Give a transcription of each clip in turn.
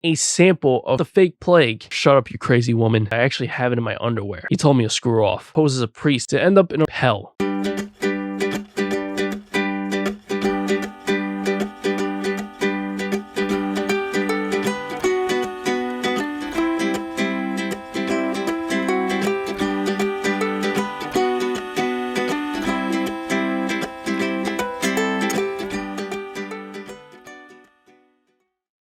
a sample of the fake plague. Shut up, you crazy woman. I actually have it in my underwear. He told me to screw off. Pose as a priest to end up in hell.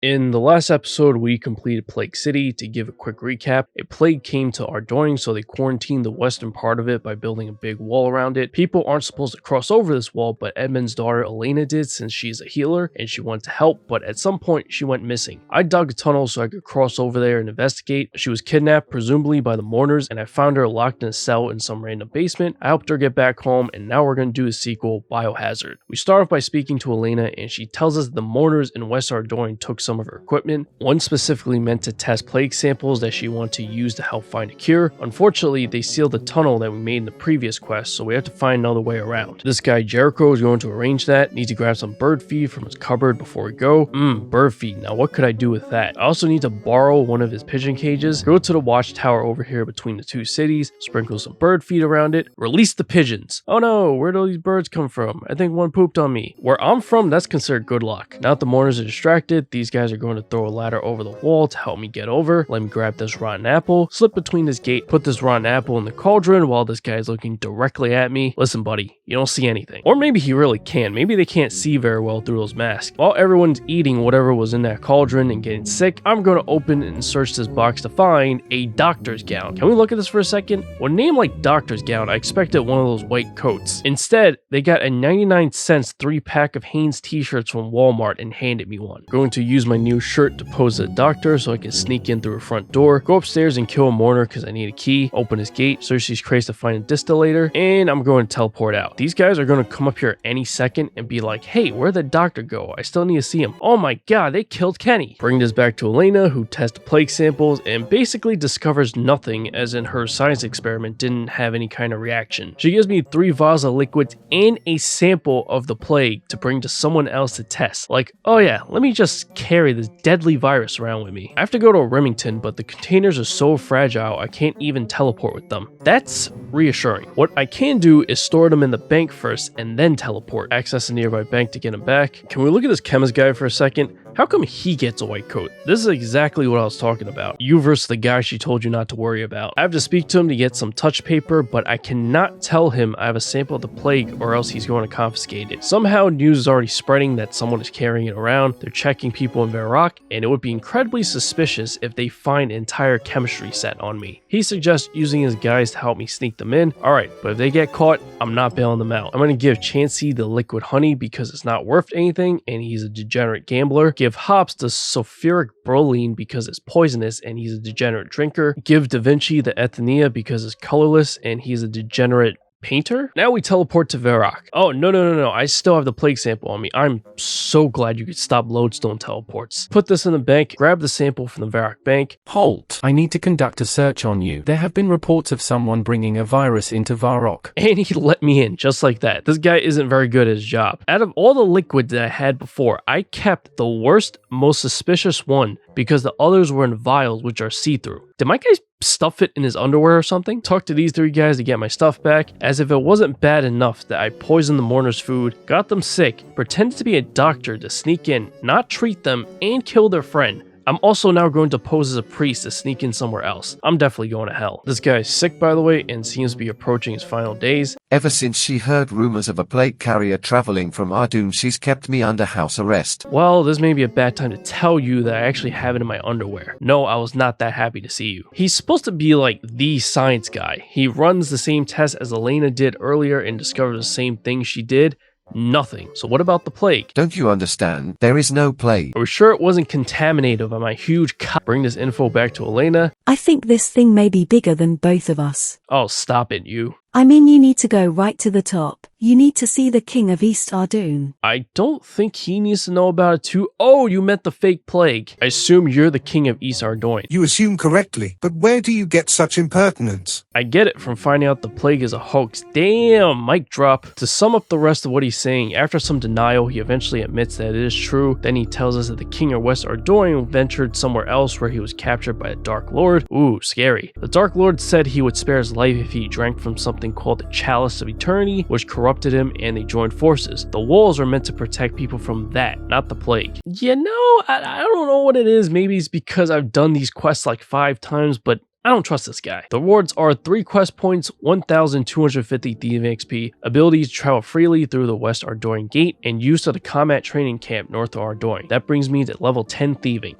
In the last episode, we completed Plague City. To give a quick recap, a plague came to Ardougne, so they quarantined the western part of it by building a big wall around it. People aren't supposed to cross over this wall, but Edmund's daughter Elena did since she's a healer and she wanted to help, but at some point she went missing. I dug a tunnel so I could cross over there and investigate. She was kidnapped, presumably by the mourners, and I found her locked in a cell in some random basement. I helped her get back home, and now we're going to do a sequel, Biohazard. We start off by speaking to Elena, and she tells us the mourners in West Ardougne took some of her equipment, one specifically meant to test plague samples that she wanted to use to help find a cure. Unfortunately, they sealed the tunnel that we made in the previous quest, so we have to find another way around. This guy Jericho is going to arrange that. Need to grab some bird feed from his cupboard before we go. Bird feed. Now what could I do with that? I also need to borrow one of his pigeon cages, go to the watchtower over here between the two cities, sprinkle some bird feed around it, release the pigeons. Oh no, where'd all these birds come from? I think one pooped on me. Where I'm from, that's considered good luck. Now that the mourners are distracted, these guys are going to throw a ladder over the wall to help me get over. Let me grab this rotten apple, slip between this gate, put this rotten apple in the cauldron while this guy is looking directly at me. Listen, buddy, you don't see anything. Or maybe he really can. Maybe they can't see very well through those masks. While everyone's eating whatever was in that cauldron and getting sick, I'm going to open and search this box to find a doctor's gown. Can we look at this for a second? With a name like doctor's gown, I expected one of those white coats. Instead, they got a 99-cent 3-pack of Hanes t-shirts from Walmart and handed me one. Going to use my new shirt to pose as a doctor so I can sneak in through a front door, go upstairs and kill a mourner because I need a key, open his gate, search these crates to find a distillator, and I'm going to teleport out. These guys are going to come up here any second and be like, hey, where'd the doctor go? I still need to see him. Oh my god, they killed Kenny. Bring this back to Elena, who tests plague samples and basically discovers nothing, as in her science experiment didn't have any kind of reaction. She gives me 3 vials of liquids and a sample of the plague to bring to someone else to test. Like, oh yeah, let me just carry this deadly virus around with me. I have to go to Remington, but the containers are so fragile I can't even teleport with them. That's reassuring. What I can do is store them in the bank first and then teleport. Access a nearby bank to get them back. Can we look at this chemist guy for a second? How come he gets a white coat? This is exactly what I was talking about. You versus the guy she told you not to worry about. I have to speak to him to get some touch paper, but I cannot tell him I have a sample of the plague or else he's going to confiscate it. Somehow news is already spreading that someone is carrying it around. They're checking people in Varrock, and it would be incredibly suspicious if they find an entire chemistry set on me. He suggests using his guys to help me sneak them in. Alright, but if they get caught, I'm not bailing them out. I'm going to give Chansey the liquid honey because it's not worth anything and he's a degenerate gambler. Give Hops the sulfuric broline because it's poisonous and he's a degenerate drinker. Give Da Vinci the Ethania because it's colorless and he's a degenerate painter. Now we teleport to Varrock. Oh, no. I still have the plague sample on me. I'm so glad you could stop lodestone teleports. Put this in the bank, grab the sample from the Varrock bank. Halt. I need to conduct a search on you. There have been reports of someone bringing a virus into Varrock. And he let me in just like that. This guy isn't very good at his job. Out of all the liquids that I had before, I kept the worst, most suspicious one because the others were in vials which are see-through. Did my guy stuff it in his underwear or something? Talked to these 3 guys to get my stuff back, as if it wasn't bad enough that I poisoned the mourners' food, got them sick, pretended to be a doctor to sneak in, not treat them, and kill their friend. I'm also now going to pose as a priest to sneak in somewhere else. I'm definitely going to hell. This guy is sick, by the way, and seems to be approaching his final days. Ever since she heard rumors of a plague carrier traveling from Ardougne, she's kept me under house arrest. Well, this may be a bad time to tell you that I actually have it in my underwear. No, I was not that happy to see you. He's supposed to be like the science guy. He runs the same test as Elena did earlier and discovers the same thing she did. Nothing. So what about the plague? Don't you understand? There is no plague. Are we sure it wasn't contaminated by my huge Bring this info back to Elena. I think this thing may be bigger than both of us. Oh, stop it, you. I mean, you need to go right to the top. You need to see the king of East Ardoon. I don't think he needs to know about it too. Oh, you meant the fake plague. I assume you're the king of East Ardoin. You assume correctly, but where do you get such impertinence? I get it from finding out the plague is a hoax. Damn, mic drop. To sum up the rest of what he's saying, after some denial, he eventually admits that it is true. Then he tells us that the king of West Ardoin ventured somewhere else where he was captured by a Dark Lord. Ooh, scary. The Dark Lord said he would spare his life if he drank from something called the Chalice of Eternity, which corrupted him, and they joined forces. The walls are meant to protect people from that, not the plague. You know, I don't know what it is. Maybe it's because I've done these quests like 5 times, but I don't trust this guy. The rewards are 3 quest points, 1,250 thieving XP, ability to travel freely through the West Ardoin Gate, and use of the combat training camp north of Ardoin. That brings me to level 10 thieving.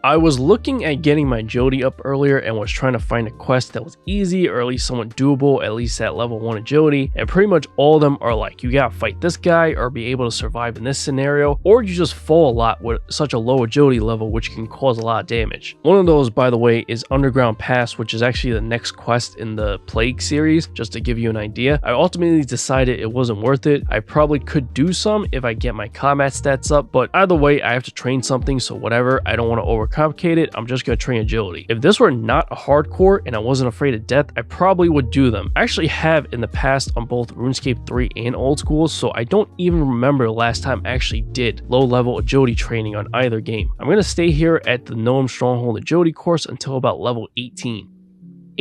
I was looking at getting my agility up earlier and was trying to find a quest that was easy or at least somewhat doable, at least at level 1 agility, and pretty much all of them are like, you gotta fight this guy or be able to survive in this scenario, or you just fall a lot with such a low agility level which can cause a lot of damage. One of those, by the way, is Underground Pass, which is actually the next quest in the Plague series, just to give you an idea. I ultimately decided it wasn't worth it. I probably could do some if I get my combat stats up, but either way, I have to train something, so whatever, I don't want to overcomplicate it, I'm just gonna train agility. If this were not a hardcore and I wasn't afraid of death, I probably would do them. I actually have in the past on both RuneScape 3 and old school, so I don't even remember the last time I actually did low level agility training on either game. I'm gonna stay here at the Gnome Stronghold agility course until about level 18.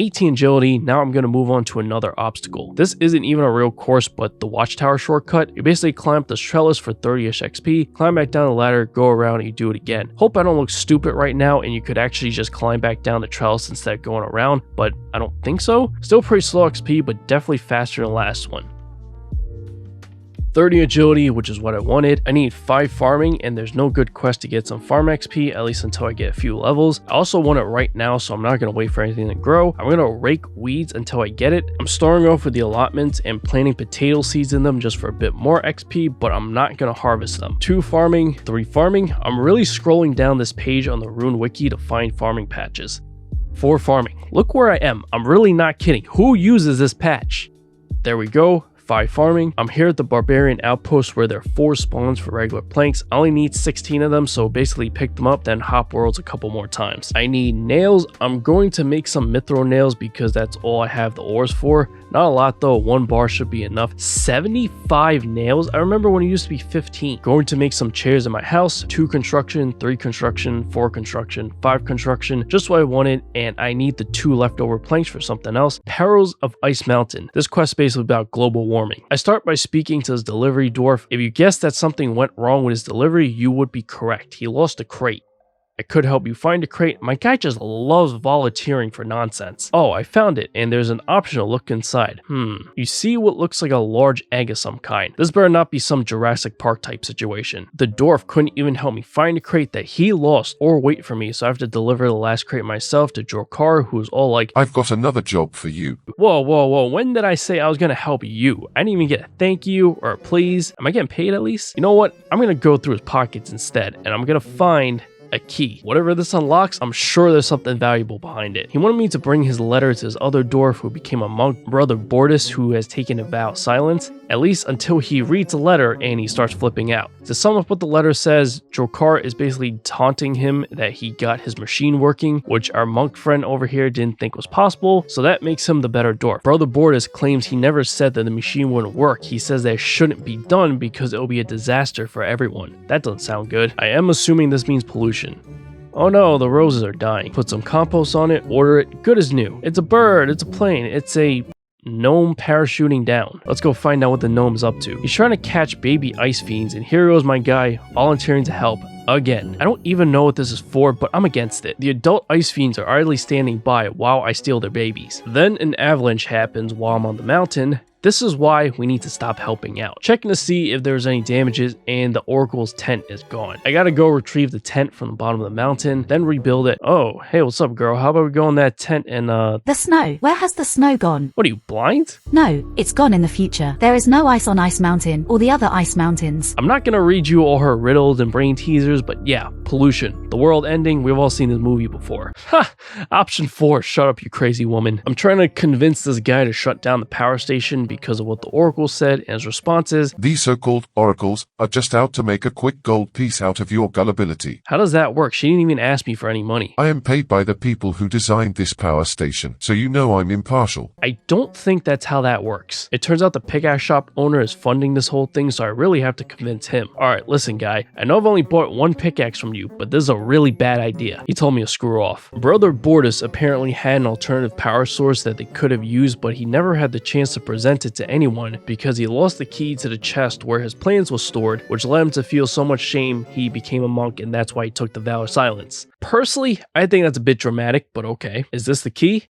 18 agility, now I'm going to move on to another obstacle. This isn't even a real course, but the Watchtower shortcut. You basically climb up this trellis for 30ish XP, climb back down the ladder, go around, and you do it again. Hope I don't look stupid right now and you could actually just climb back down the trellis instead of going around, but I don't think so. Still pretty slow XP, but definitely faster than the last one. 30 agility, which is what I wanted. I need 5 farming, and there's no good quest to get some farm XP, at least until I get a few levels. I also want it right now, so I'm not going to wait for anything to grow. I'm going to rake weeds until I get it. I'm starting off with the allotments and planting potato seeds in them just for a bit more XP, but I'm not going to harvest them. 2 farming, 3 farming. I'm really scrolling down this page on the Rune Wiki to find farming patches. 4 farming. Look where I am. I'm really not kidding. Who uses this patch? There we go. 5 farming. I'm here at the Barbarian Outpost where there are 4 spawns for regular planks. I only need 16 of them, so basically pick them up, then hop worlds a couple more times. I need nails. I'm going to make some mithril nails because that's all I have the ores for. Not a lot though, 1 bar should be enough. 75 nails? I remember when it used to be 15. Going to make some chairs in my house. 2 construction, 3 construction, 4 construction, 5 construction. Just what I wanted, and I need the 2 leftover planks for something else. Perils of Ice Mountain. This quest is basically about global warming. I start by speaking to his delivery dwarf. If you guessed that something went wrong with his delivery, you would be correct. He lost a crate. I could help you find a crate. My guy just loves volunteering for nonsense. Oh, I found it, and there's an option to look inside. You see what looks like a large egg of some kind. This better not be some Jurassic Park type situation. The dwarf couldn't even help me find a crate that he lost or wait for me, so I have to deliver the last crate myself to Jorkar, who's all like, I've got another job for you. Whoa, when did I say I was gonna help you? I didn't even get a thank you or a please. Am I getting paid at least? You know what? I'm gonna go through his pockets instead, and I'm gonna find a key. Whatever this unlocks, I'm sure there's something valuable behind it. He wanted me to bring his letter to his other dwarf who became a monk, Brother Bordis, who has taken a vow of silence, at least until he reads the letter and he starts flipping out. To sum up what the letter says, Jorkar is basically taunting him that he got his machine working, which our monk friend over here didn't think was possible, so that makes him the better dwarf. Brother Bordis claims he never said that the machine wouldn't work. He says that it shouldn't be done because it will be a disaster for everyone. That doesn't sound good. I am assuming this means pollution. Oh no, the roses are dying. Put some compost on it, order it, good as new. It's a bird, it's a plane, it's a gnome parachuting down. Let's go find out what the gnome's up to. He's trying to catch baby ice fiends, and here goes my guy volunteering to help. Again, I don't even know what this is for, but I'm against it. The adult ice fiends are idly standing by while I steal their babies. Then an avalanche happens while I'm on the mountain, This is why we need to stop helping out. Checking to see if there's any damages, and the Oracle's tent is gone. I gotta go retrieve the tent from the bottom of the mountain, then rebuild it. Oh, hey, what's up, girl? How about we go in that tent and The snow. Where has the snow gone? what are you, blind? No, it's gone in the future. There is no ice on Ice Mountain or the other ice mountains. I'm not gonna read you all her riddles and brain teasers, but yeah, pollution. The world ending, we've all seen this movie before. Ha! Option 4, shut up, you crazy woman. I'm trying to convince this guy to shut down the power station because of what the Oracle said, and his response is, These so-called oracles are just out to make a quick gold piece out of your gullibility. how does that work? She didn't even ask me for any money. I am paid by the people who designed this power station, so you know I'm impartial. I don't think that's how that works. It turns out the pickaxe shop owner is funding this whole thing, so I really have to convince him. Alright, listen guy, I know I've only bought one pickaxe from you, but this is a really bad idea. He told me to screw off. Brother Bortus apparently had an alternative power source that they could have used, but he never had the chance to present it to anyone because he lost the key to the chest where his plans was stored, which led him to feel so much shame he became a monk, and that's why he took the vow of silence. Personally, I think that's a bit dramatic, but okay. Is this the key?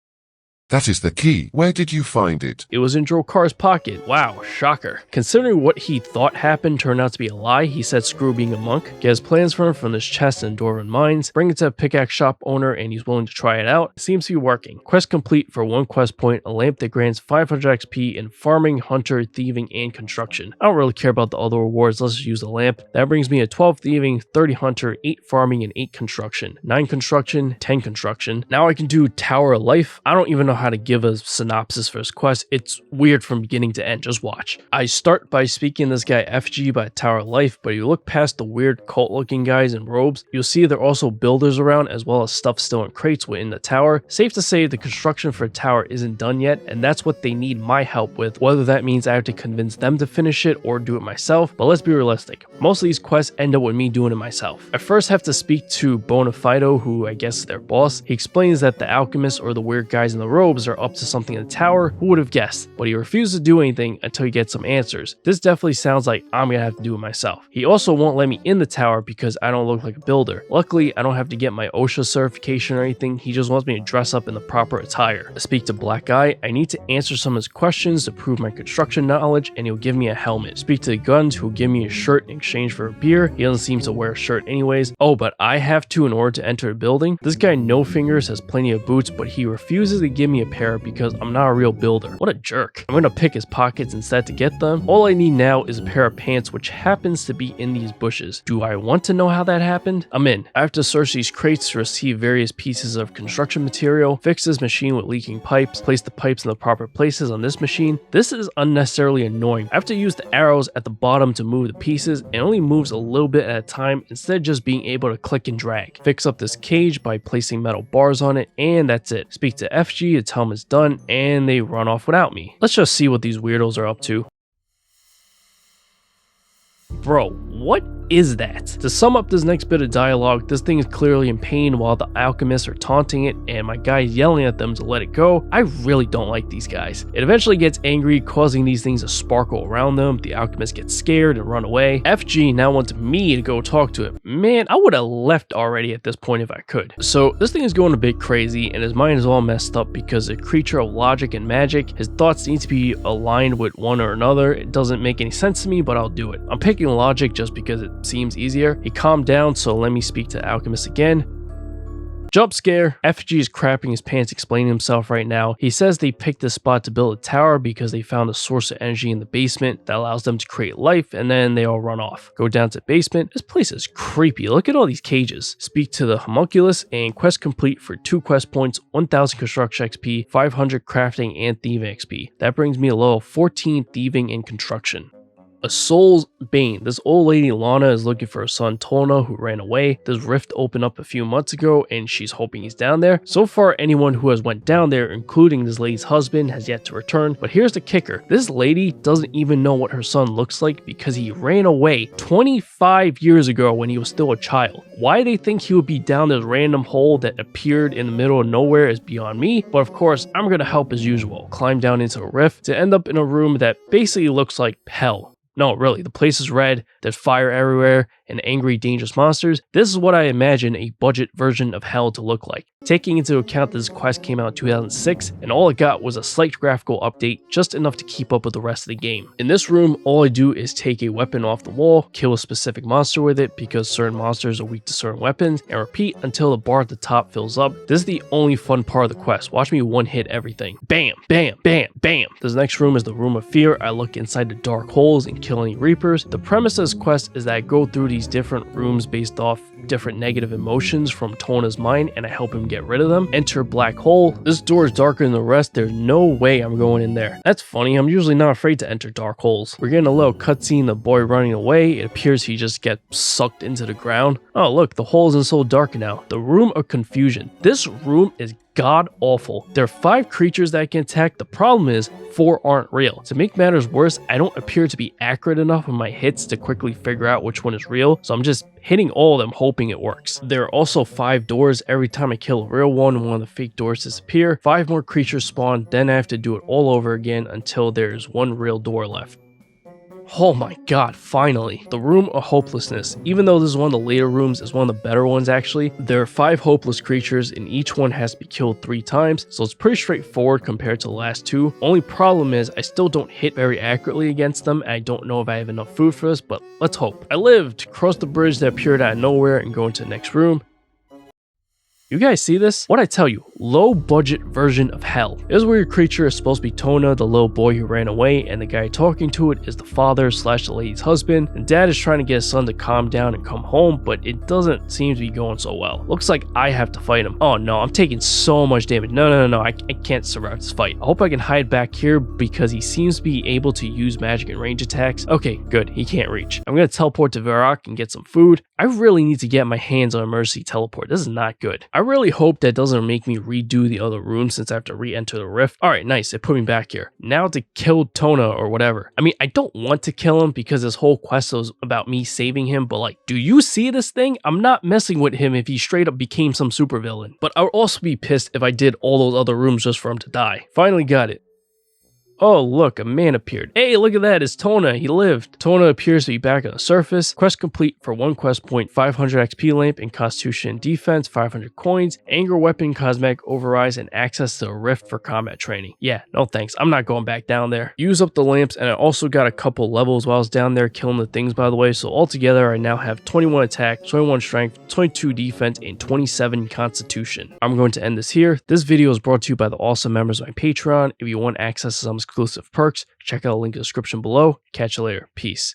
That is the key. Where did you find it? It was in Drokar's pocket. Wow, shocker. Considering what he thought happened turned out to be a lie, he said screw being a monk, get his plans for him from this chest in Dwarven Mines, bring it to a pickaxe shop owner, and he's willing to try it out. It seems to be working. Quest complete for 1 quest point, a lamp that grants 500 XP in farming, hunter, thieving, and construction. I don't really care about the other rewards, let's just use the lamp. That brings me to 12 thieving, 30 hunter, 8 farming, and 8 construction. 9 construction, 10 construction. Now I can do Tower of Life. I don't even know how to give a synopsis for this quest. It's weird from beginning to end, just watch. I start by speaking this guy FG by Tower of Life, but you look past the weird cult looking guys in robes, you'll see there are also builders around as well as stuff still in crates within the tower. Safe to say the construction for a tower isn't done yet, and that's what they need my help with, whether that means I have to convince them to finish it or do it myself, but let's be realistic. Most of these quests end up with me doing it myself. I first have to speak to Bonafido, who I guess is their boss. He explains that the alchemists or the weird guys in the robes are up to something in the tower. Who would have guessed? But he refuses to do anything until he gets some answers. This definitely sounds like I'm gonna have to do it myself. He also won't let me in the tower because I don't look like a builder. Luckily, I don't have to get my OSHA certification or anything. He just wants me to dress up in the proper attire. I speak to Black Guy. I need to answer some of his questions to prove my construction knowledge, and he'll give me a helmet. Speak to the Guns, who'll give me a shirt in exchange for a beer. He doesn't seem to wear a shirt anyways. Oh, but I have to in order to enter a building. This guy No Fingers has plenty of boots, but he refuses to give me a pair because I'm not a real builder. What a jerk. I'm gonna pick his pockets instead to get them. All I need now is a pair of pants, which happens to be in these bushes. Do I want to know how that happened? I'm in. I have to search these crates to receive various pieces of construction material, fix this machine with leaking pipes, place the pipes in the proper places on this machine. This is unnecessarily annoying. I have to use the arrows at the bottom to move the pieces. It only moves a little bit at a time instead of just being able to click and drag. Fix up this cage by placing metal bars on it, and that's it. Speak to FG to tell him it's done, and they run off without me. Let's just see what these weirdos are up to. Bro, what is that? To sum up this next bit of dialogue, this thing is clearly in pain while the alchemists are taunting it and my guy is yelling at them to let it go. I really don't like these guys. It eventually gets angry, causing these things to sparkle around them. The alchemists get scared and run away. FG now wants me to go talk to him. Man, I would have left already at this point if I could. So this thing is going a bit crazy and his mind is all messed up because a creature of logic and magic, his thoughts need to be aligned with one or another. It doesn't make any sense to me, but I'll do it. I'm picking logic just because it seems easier. He calmed down, so let me speak to Alchemist again. Jump scare. FG is crapping his pants explaining himself right now. He says they picked this spot to build a tower because they found a source of energy in the basement that allows them to create life, and then they all run off. Go down to the basement. This place is creepy. Look at all these cages. Speak to the homunculus and quest complete for 2 quest points, 1000 construction XP, 500 crafting and thieving XP. That brings me a level 14 thieving and construction. A soul's Bane. This old lady Lana is looking for her son Tona, who ran away. This rift opened up a few months ago and she's hoping he's down there. So far, anyone who has went down there, including this lady's husband, has yet to return. But here's the kicker. This lady doesn't even know what her son looks like because he ran away 25 years ago when he was still a child. Why they think he would be down this random hole that appeared in the middle of nowhere is beyond me. But of course, I'm gonna help as usual. Climb down into a rift to end up in a room that basically looks like hell. No, really, the place is red, there's fire everywhere, and angry, dangerous monsters, this is what I imagine a budget version of Hell to look like. Taking into account that this quest came out in 2006, and all it got was a slight graphical update, just enough to keep up with the rest of the game. In this room, all I do is take a weapon off the wall, kill a specific monster with it because certain monsters are weak to certain weapons, and repeat until the bar at the top fills up. This is the only fun part of the quest. Watch me one-hit everything. Bam, bam, bam, bam. This next room is the Room of Fear. I look inside the dark holes and kill any Reapers. The premise of this quest is that I go through these different rooms based off different negative emotions from Tona's mind, and I help him get rid of them. Enter Black Hole. This door is darker than the rest. There's no way I'm going in there. That's funny. I'm usually not afraid to enter dark holes. We're getting a little cutscene, the boy running away. It appears he just gets sucked into the ground. Oh look, the hole isn't so dark now. The Room of Confusion. This room is god awful. There are 5 creatures that can attack. The problem is 4 aren't real. To make matters worse, I don't appear to be accurate enough in my hits to quickly figure out which one is real, so I'm just hitting all of them hoping it works. There are also 5 doors. Every time I kill a real one of the fake doors disappear. 5 more creatures spawn, then I have to do it all over again until there's 1 real door left. Oh my god, finally. The Room of Hopelessness. Even though this is one of the later rooms, it's one of the better ones actually. There are 5 hopeless creatures and each one has to be killed 3 times, so it's pretty straightforward compared to the last 2. Only problem is I still don't hit very accurately against them, and I don't know if I have enough food for this, but let's hope. I lived, cross the bridge that appeared out of nowhere and go into the next room. You guys see this? What'd I tell you? Low budget version of Hell. This weird creature is supposed to be Tona, the little boy who ran away, and the guy talking to it is the father / the lady's husband. And dad is trying to get his son to calm down and come home, but it doesn't seem to be going so well. Looks like I have to fight him. Oh no, I'm taking so much damage. No, I can't survive this fight. I hope I can hide back here because he seems to be able to use magic and range attacks. Okay, good, he can't reach. I'm gonna teleport to Varrock and get some food. I really need to get my hands on emergency teleport. This is not good. I really hope that doesn't make me redo the other rooms since I have to re-enter the rift. Alright, nice, it put me back here. Now to kill Tona or whatever. I mean, I don't want to kill him because this whole quest was about me saving him, but like, do you see this thing? I'm not messing with him if he straight up became some supervillain. But I would also be pissed if I did all those other rooms just for him to die. Finally got it. Oh look, a man appeared. Hey, look at that, it's Tona, he lived. Tona appears to be back on the surface. Quest complete for 1 quest point, 500 XP lamp and constitution and defense, 500 coins, anger weapon, cosmetic overrides, and access to a rift for combat training. Yeah, no thanks, I'm not going back down there. Use up the lamps, and I also got a couple levels while I was down there killing the things, by the way, so altogether I now have 21 attack, 21 strength, 22 defense, and 27 constitution. I'm going to end this here. This video is brought to you by the awesome members of my Patreon. If you want access to some exclusive perks, check out the link in the description below. Catch you later. Peace.